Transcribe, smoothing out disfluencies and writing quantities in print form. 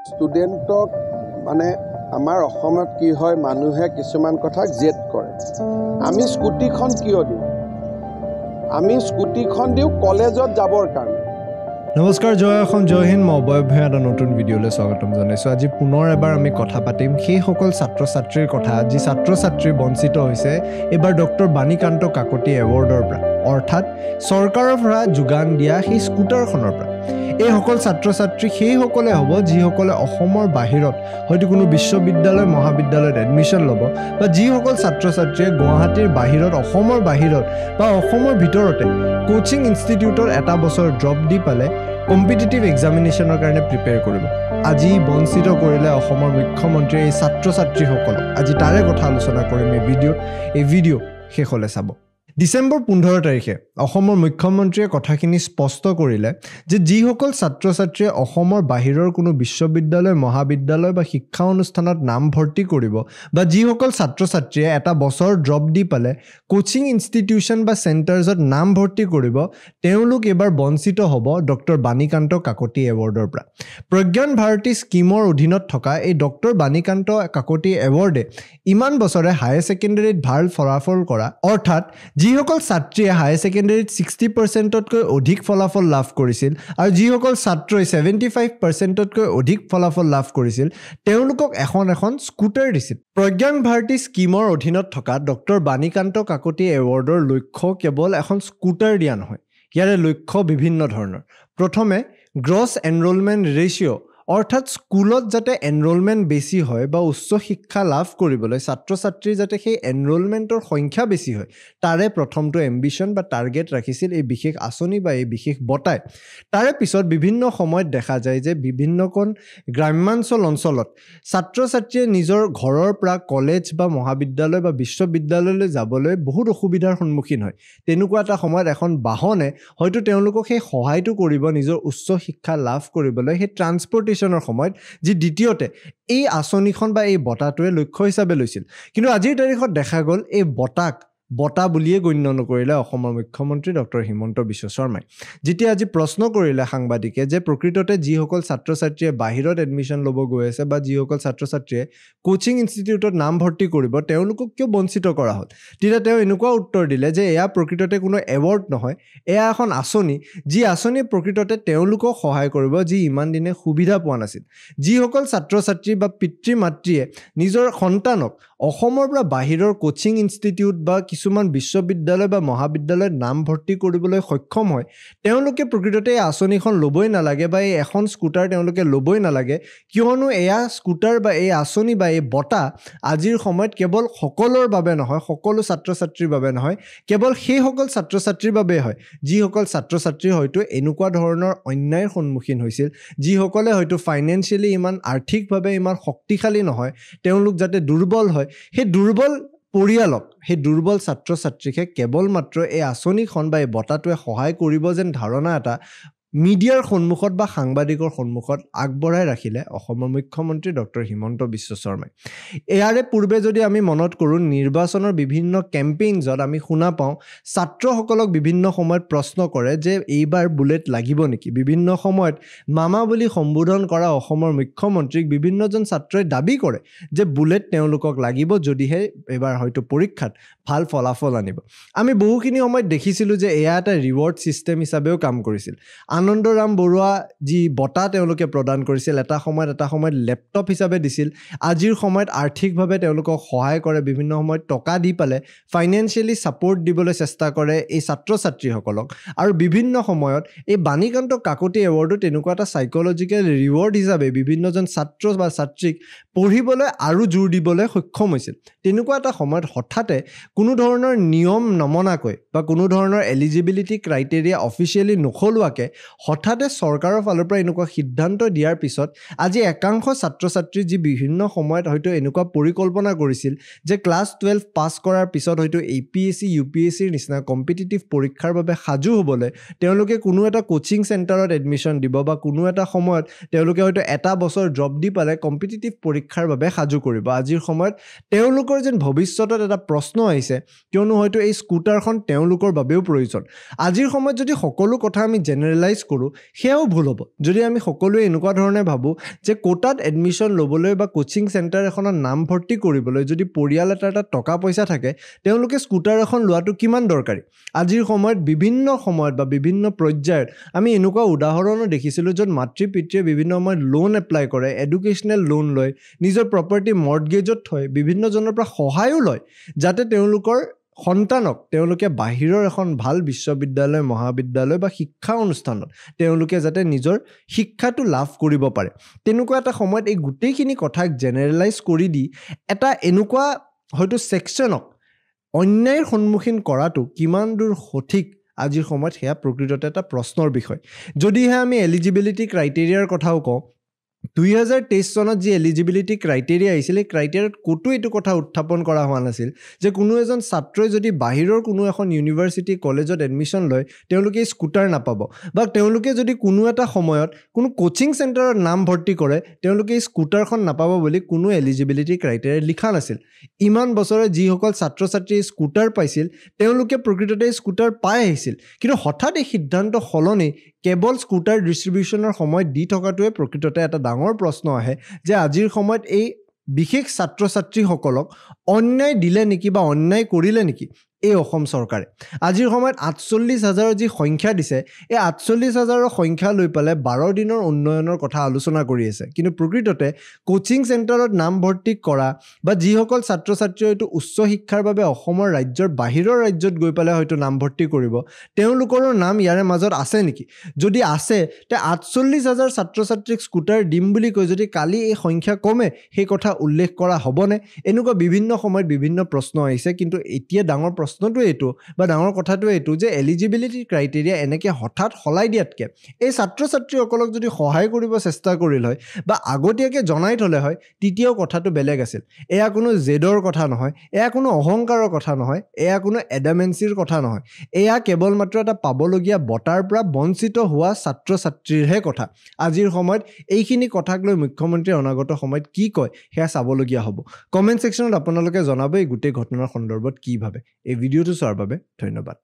ষ্টুডেণ্টক মানে আমাৰ অসমত কি হয় মানুহে কিছুমান কথা জেদ কৰে আমি স্কুটিখন কিয় দিওঁ আমি স্কুটিখন দিওঁ কলেজত যাবৰ কাৰণে নমস্কাৰ জয় অসম জয় হিন্দ মই অবয়ব ভূঞা এটা নতুন ভিডিঅ'লৈ স্বাগতম জনাইছোঁ আজি পুনৰ এবাৰ আমি কথা পাতিম সেই সকল ছাত্ৰ ছাত্ৰীৰ কথা যি ছাত্ৰ ছাত্ৰী বঞ্চিত হৈছে এবাৰ ডক্টৰ বাণীকান্ত কাকতি এৱাৰ্ডৰ পৰা অৰ্থাৎ চৰকাৰৰ পৰা যোগান দিয়া সেই স্কুটাৰখনৰ পৰা এই সকল ছাত্ৰ ছাত্ৰী সেইসকলে হ'ব যিসকলে অসমৰ বাহিৰত হয়তো কোনো বিশ্ববিদ্যালয় মহাবিদ্যালয়ত এডমিশ্যন ল'ব বা যিসকল ছাত্ৰ ছাত্ৰীয়ে গুৱাহাটীৰ বাহিৰত অসমৰ বাহিৰত বা অসমৰ ভিতৰতে কোচিং ইনষ্টিটিউটৰ এটা বছৰ ড্ৰপ দি পালে কম্পিটিটিভ এক্সামিনেশ্যনৰ কাৰণে প্ৰিপেয়াৰ কৰিব আজি বঞ্চিত কৰিলে অসমৰ মুখ্যমন্ত্ৰীয়ে এই ছাত্ৰ ছাত্ৰীসকলক আজি তাৰে কথা আলোচনা কৰিম এই ভিডিঅ' শেষলৈ চাব ডিসেম্বৰ 15 তাৰিখে অসমৰ মুখ্যমন্ত্ৰীয়ে কথাখিনি স্পষ্ট কৰিলে যে যিসকল ছাত্ৰ ছাত্ৰীয়ে অসমৰ বাহিৰৰ কোনো বিশ্ববিদ্যালয় মহাবিদ্যালয় বা শিক্ষা অনুষ্ঠানত নাম ভৰ্তি কৰিব বা যিসকল ছাত্ৰ ছাত্ৰীয়ে এটা বছৰ ড্ৰপ দি পালে কোচিং ইনষ্টিটিউচন বা চেণ্টাৰ্ছত নাম ভৰ্তি কৰিব তেওঁলোক এবাৰ বঞ্চিত হ'ব ডক্টৰ বাণীকান্ত কাকতি এৱাৰ্ডৰ পৰা প্ৰজ্ঞান ভাৰতী স্কিমৰ অধীনত থকা এই ডক্টৰ বাণীকান্ত কাকতি এৱাৰ্ডে ইমান বছৰে হায়াৰ ছেকেণ্ডাৰীত ভাল ফলাফল কৰা অৰ্থাৎ যিসকল ছাত্ৰীয়ে হায়াৰ ছেকেণ্ডাৰীত 60%তকৈ অধিক ফলাফল লাভ কৰিছিল আৰু যিসকল ছাত্ৰই 75%তকৈ অধিক ফলাফল লাভ কৰিছিল তেওঁলোকক এখন স্কুটাৰ দিছিল প্ৰজ্ঞান ভাৰতী স্কিমৰ অধীনত থকা ডক্টৰ বাণীকান্ত কাকতি এৱাৰ্ডৰ লক্ষ্য কেৱল এখন স্কুটাৰ দিয়া নহয় ইয়াৰে লক্ষ্য বিভিন্ন ধৰণৰ প্ৰথমে গ্ৰছ এনৰোলমেণ্ট ৰেচিঅ' অৰ্থাৎ স্কুলত যাতে এনৰোলমেণ্ট বেছি হয় বা উচ্চ শিক্ষা লাভ কৰিবলৈ ছাত্ৰ ছাত্ৰীৰ যাতে সেই এনৰোলমেণ্টৰ সংখ্যা বেছি হয় তাৰে প্ৰথমটো এম্বিশ্যন বা টাৰ্গেট ৰাখিছিল এই বিশেষ আঁচনি বা এই বিশেষ বঁটাই তাৰে পিছত বিভিন্ন সময়ত দেখা যায় যে বিভিন্নখন গ্ৰাম্যাঞ্চল অঞ্চলত ছাত্ৰ ছাত্ৰীয়ে নিজৰ ঘৰৰ পৰা কলেজ বা মহাবিদ্যালয় বা বিশ্ববিদ্যালয়লৈ যাবলৈ বহুত অসুবিধাৰ সন্মুখীন হয় তেনেকুৱা এটা সময়ত এখন বাহনে হয়তো তেওঁলোকক সেই সহায়টো কৰিব নিজৰ উচ্চ শিক্ষা লাভ কৰিবলৈ সেই ট্ৰান্সপৰ্টেশ্যনৰ সময়ত যি দ্বিতীয়তে এই আঁচনিখন বা এই বঁটাটোৱে লক্ষ্য হিচাপে লৈছিল কিন্তু আজিৰ তাৰিখত দেখা গ'ল এই বঁটা বুলিয়ে গণ্য নকৰিলে অসমৰ মুখ্যমন্ত্ৰী ডক্টৰ হিমন্ত বিশ্ব শৰ্মাই যেতিয়া আজি প্ৰশ্ন কৰিলে সাংবাদিকে যে প্ৰকৃততে যিসকল ছাত্ৰ ছাত্ৰীয়ে বাহিৰত এডমিশ্যন ল'ব গৈ আছে বা যিসকল ছাত্ৰ ছাত্ৰীয়ে কোচিং ইনষ্টিটিউটত নাম ভৰ্তি কৰিব তেওঁলোকক কিয় বঞ্চিত কৰা হ'ল তেতিয়া তেওঁ এনেকুৱা উত্তৰ দিলে যে এয়া প্ৰকৃততে কোনো এৱাৰ্ড নহয় এয়া এখন আঁচনি যি আঁচনিয়ে প্ৰকৃততে তেওঁলোকক সহায় কৰিব যি ইমান দিনে সুবিধা পোৱা নাছিল যিসকল ছাত্ৰ ছাত্ৰী বা পিতৃ মাতৃয়ে নিজৰ সন্তানক অসমৰ পৰা বাহিৰৰ কোচিং ইনষ্টিটিউট বা কিছুমান বিশ্ববিদ্যালয় বা মহাবিদ্যালয়ত নাম ভৰ্তি কৰিবলৈ সক্ষম হয় তেওঁলোকে প্ৰকৃততে এই আঁচনিখন ল'বই নালাগে বা এই এখন স্কুটাৰ তেওঁলোকে ল'বই নালাগে কিয়নো এয়া স্কুটাৰ বা এই আঁচনি বা এই বঁটা আজিৰ সময়ত কেৱল সকলৰ বাবে নহয় সকলো ছাত্ৰ ছাত্ৰীৰ বাবে নহয় কেৱল সেইসকল ছাত্ৰ ছাত্ৰীৰ বাবে হয় যিসকল ছাত্ৰ ছাত্ৰী হয়তো এনেকুৱা ধৰণৰ অন্যায়ৰ সন্মুখীন হৈছিল যিসকলে হয়তো ফাইনেন্সিয়েলি ইমান আৰ্থিকভাৱে ইমান শক্তিশালী নহয় তেওঁলোক যাতে দুৰ্বল হয় সেই দুৰ্বল পৰিয়ালক সেই দুৰ্বল ছাত্ৰ ছাত্ৰীকে কেৱল মাত্ৰ এই আঁচনিখন বা এই বঁটাটোৱে সহায় কৰিব যেন ধাৰণা এটা মিডিয়াৰ সন্মুখত বা সাংবাদিকৰ সন্মুখত আগবঢ়াই ৰাখিলে অসমৰ মুখ্যমন্ত্ৰী ডক্টৰ হিমন্ত বিশ্ব শৰ্মাই ইয়াৰে পূৰ্বে যদি আমি মনত কৰোঁ নিৰ্বাচনৰ বিভিন্ন কেম্পেইনছত আমি শুনা পাওঁ ছাত্ৰসকলক বিভিন্ন সময়ত প্ৰশ্ন কৰে যে এইবাৰ বুলেট লাগিব নেকি বিভিন্ন সময়ত মামা বুলি সম্বোধন কৰা অসমৰ মুখ্যমন্ত্ৰীক বিভিন্নজন ছাত্ৰই দাবী কৰে যে বুলেট তেওঁলোকক লাগিব যদিহে এবাৰ হয়তো পৰীক্ষাত ভাল ফলাফল আনিব আমি বহুখিনি সময়ত দেখিছিলোঁ যে এয়া এটা ৰিৱাৰ্ড ছিষ্টেম হিচাপেও কাম কৰিছিল আনন্দৰাম বৰুৱা যি বঁটা তেওঁলোকে প্ৰদান কৰিছিল এটা সময়ত লেপটপ হিচাপে দিছিল আজিৰ সময়ত আৰ্থিকভাৱে তেওঁলোকক সহায় কৰে বিভিন্ন সময়ত টকা দি পালে ফাইনেন্সিয়েলি ছাপোৰ্ট দিবলৈ চেষ্টা কৰে এই ছাত্ৰ ছাত্ৰীসকলক আৰু বিভিন্ন সময়ত এই বাণীকান্ত কাকতি এৱাৰ্ডো তেনেকুৱা এটা সাইকোলজিকেল ৰিৱাৰ্ড হিচাপে বিভিন্নজন ছাত্ৰ বা ছাত্ৰীক পঢ়িবলৈ আৰু জোৰ দিবলৈ সক্ষম হৈছিল তেনেকুৱা এটা সময়ত হঠাতে কোনো ধৰণৰ নিয়ম নমনাকৈ বা কোনো ধৰণৰ এলিজিবিলিটি ক্ৰাইটেৰিয়া অফিচিয়েলি নখলোৱাকৈ হঠাতে চৰকাৰৰ ফালৰ পৰা এনেকুৱা সিদ্ধান্ত দিয়াৰ পিছত আজি একাংশ ছাত্ৰ ছাত্ৰী যি বিভিন্ন সময়ত হয়তো এনেকুৱা পৰিকল্পনা কৰিছিল যে ক্লাছ 12 পাছ কৰাৰ পিছত হয়তো APSC UPSCৰ নিচিনা কম্পিটিটিভ পৰীক্ষাৰ বাবে সাজু হ'বলৈ তেওঁলোকে কোনো এটা কোচিং চেণ্টাৰত এডমিশ্যন দিব বা কোনো এটা সময়ত তেওঁলোকে হয়তো এটা বছৰ ড্ৰপ দি পালে কম্পিটিটিভ পৰীক্ষাৰ বাবে সাজু কৰিব আজিৰ সময়ত তেওঁলোকৰ যেন ভৱিষ্যতত এটা প্ৰশ্ন আহিছে আহিছে কিয়নো হয়তো এই স্কুটাৰখন তেওঁলোকৰ বাবেও প্ৰয়োজন আজিৰ সময়ত যদি সকলো কথা আমি জেনেৰেলাইজ কৰোঁ সেয়াও ভুল হ'ব যদি আমি সকলোৱে এনেকুৱা ধৰণে ভাবোঁ যে কোটাত এডমিশ্যন ল'বলৈ বা কোচিং চেণ্টাৰ এখনত নাম ভৰ্তি কৰিবলৈ যদি পৰিয়াল এটাৰ তাত টকা পইচা থাকে তেওঁলোকে স্কুটাৰ এখন লোৱাটো কিমান দৰকাৰী আজিৰ সময়ত বিভিন্ন সময়ত বা বিভিন্ন পৰ্যায়ত আমি এনেকুৱা উদাহৰণো দেখিছিলোঁ য'ত মাতৃ পিতৃয়ে বিভিন্ন সময়ত লোন এপ্লাই কৰে এডুকেশ্যনেল লোন লয় নিজৰ প্ৰপাৰ্টি মৰ্টগেজত থয় বিভিন্নজনৰ পৰা সহায়ো লয় যাতে তেওঁলোকৰ সন্তানক তেওঁলোকে বাহিৰৰ এখন ভাল বিশ্ববিদ্যালয় মহাবিদ্যালয় বা শিক্ষা অনুষ্ঠানত তেওঁলোকে যাতে নিজৰ শিক্ষাটো লাভ কৰিব পাৰে তেনেকুৱা এটা সময়ত এই গোটেইখিনি কথাক জেনেৰেলাইজ কৰি দি এটা এনেকুৱা হয়তো ছেকশ্যনক অন্যায়ৰ সন্মুখীন কৰাটো কিমান দূৰ সঠিক আজিৰ সময়ত সেয়া প্ৰকৃততে এটা প্ৰশ্নৰ বিষয় যদিহে আমি এলিজিবিলিটি ক্ৰাইটেৰিয়াৰ কথাও কওঁ 2023 চনত যি এলিজিবিলিটি ক্ৰাইটেৰিয়া আহিছিল এই ক্ৰাইটেৰিয়াত ক'তো এইটো কথা উত্থাপন কৰা হোৱা নাছিল যে কোনো এজন ছাত্ৰই যদি বাহিৰৰ কোনো এখন ইউনিভাৰ্চিটি কলেজত এডমিশ্যন লয় তেওঁলোকে স্কুটাৰ নাপাব বা তেওঁলোকে যদি কোনো এটা সময়ত কোনো কোচিং চেণ্টাৰত নাম ভৰ্তি কৰে তেওঁলোকে এই স্কুটাৰখন নাপাব বুলি কোনো এলিজিবিলিটি ক্ৰাইটেৰিয়া লিখা নাছিল ইমান বছৰে যিসকল ছাত্ৰ ছাত্ৰীয়ে স্কুটাৰ পাইছিল তেওঁলোকে প্ৰকৃততে স্কুটাৰ পাই আহিছিল কিন্তু হঠাৎ এই সিদ্ধান্ত সলনি কেৱল স্কুটাৰ ডিষ্ট্ৰিবিউশ্যনৰ সময়ত দি থকাটোৱে প্ৰকৃততে এটা ডাঙৰ প্ৰশ্ন আহে যে আজিৰ সময়ত এই বিশেষ ছাত্ৰ ছাত্ৰীসকলক অন্যায় দিলে নেকি বা অন্যায় কৰিলে নেকি এই অসম চৰকাৰে আজিৰ সময়ত ৪৮,০০০ যি সংখ্যা দিছে এই ৪৮,০০০ৰ সংখ্যা লৈ পেলাই ১২ দিনৰ উন্নয়নৰ কথা আলোচনা কৰি আছে কিন্তু প্ৰকৃততে কোচিং চেণ্টাৰত নাম ভৰ্তি কৰা বা যিসকল ছাত্ৰ ছাত্ৰীয়ে হয়তো উচ্চ শিক্ষাৰ বাবে অসমৰ ৰাজ্যৰ বাহিৰৰ ৰাজ্যত গৈ পেলাই হয়তো নাম ভৰ্তি কৰিব তেওঁলোকৰো নাম ইয়াৰে মাজত আছে নেকি যদি আছে তে ৪৮,০০০ ছাত্ৰ ছাত্ৰীক স্কুটাৰ দিম বুলি কৈ যদি কালি এই সংখ্যা কমে সেই কথা উল্লেখ কৰা হ'বনে এনেকুৱা বিভিন্ন সময়ত বিভিন্ন প্ৰশ্ন আহিছে কিন্তু এতিয়া ডাঙৰ প্ৰশ্নটো এইটো বা ডাঙৰ কথাটো এইটো যে এলিজিবিলিটি ক্ৰাইটেৰিয়া এনেকৈ হঠাৎ সলাই দিয়াতকৈ এই ছাত্ৰ ছাত্ৰীসকলক যদি সহায় কৰিব চেষ্টা কৰিল হয় বা আগতীয়াকৈ জনাই থ'লে হয় তেতিয়াও কথাটো বেলেগ আছিল এয়া কোনো জেদৰ কথা নহয় এয়া কোনো অহংকাৰৰ কথা নহয় এয়া কোনো এডামেঞ্চিৰ কথা নহয় এয়া কেৱল মাত্ৰ এটা পাবলগীয়া বঁটাৰ পৰা বঞ্চিত হোৱা ছাত্ৰ ছাত্ৰীৰহে কথা আজিৰ সময়ত এইখিনি কথাক লৈ মুখ্যমন্ত্ৰীয়ে অনাগত সময়ত কি কয় সেয়া চাবলগীয়া হ'ব কমেণ্ট ছেকশ্যনত আপোনালোকে জনাব এই গোটেই ঘটনাৰ সন্দৰ্ভত কি ভাবে এই ভিডিঅ'টো চোৱাৰ বাবে ধন্যবাদ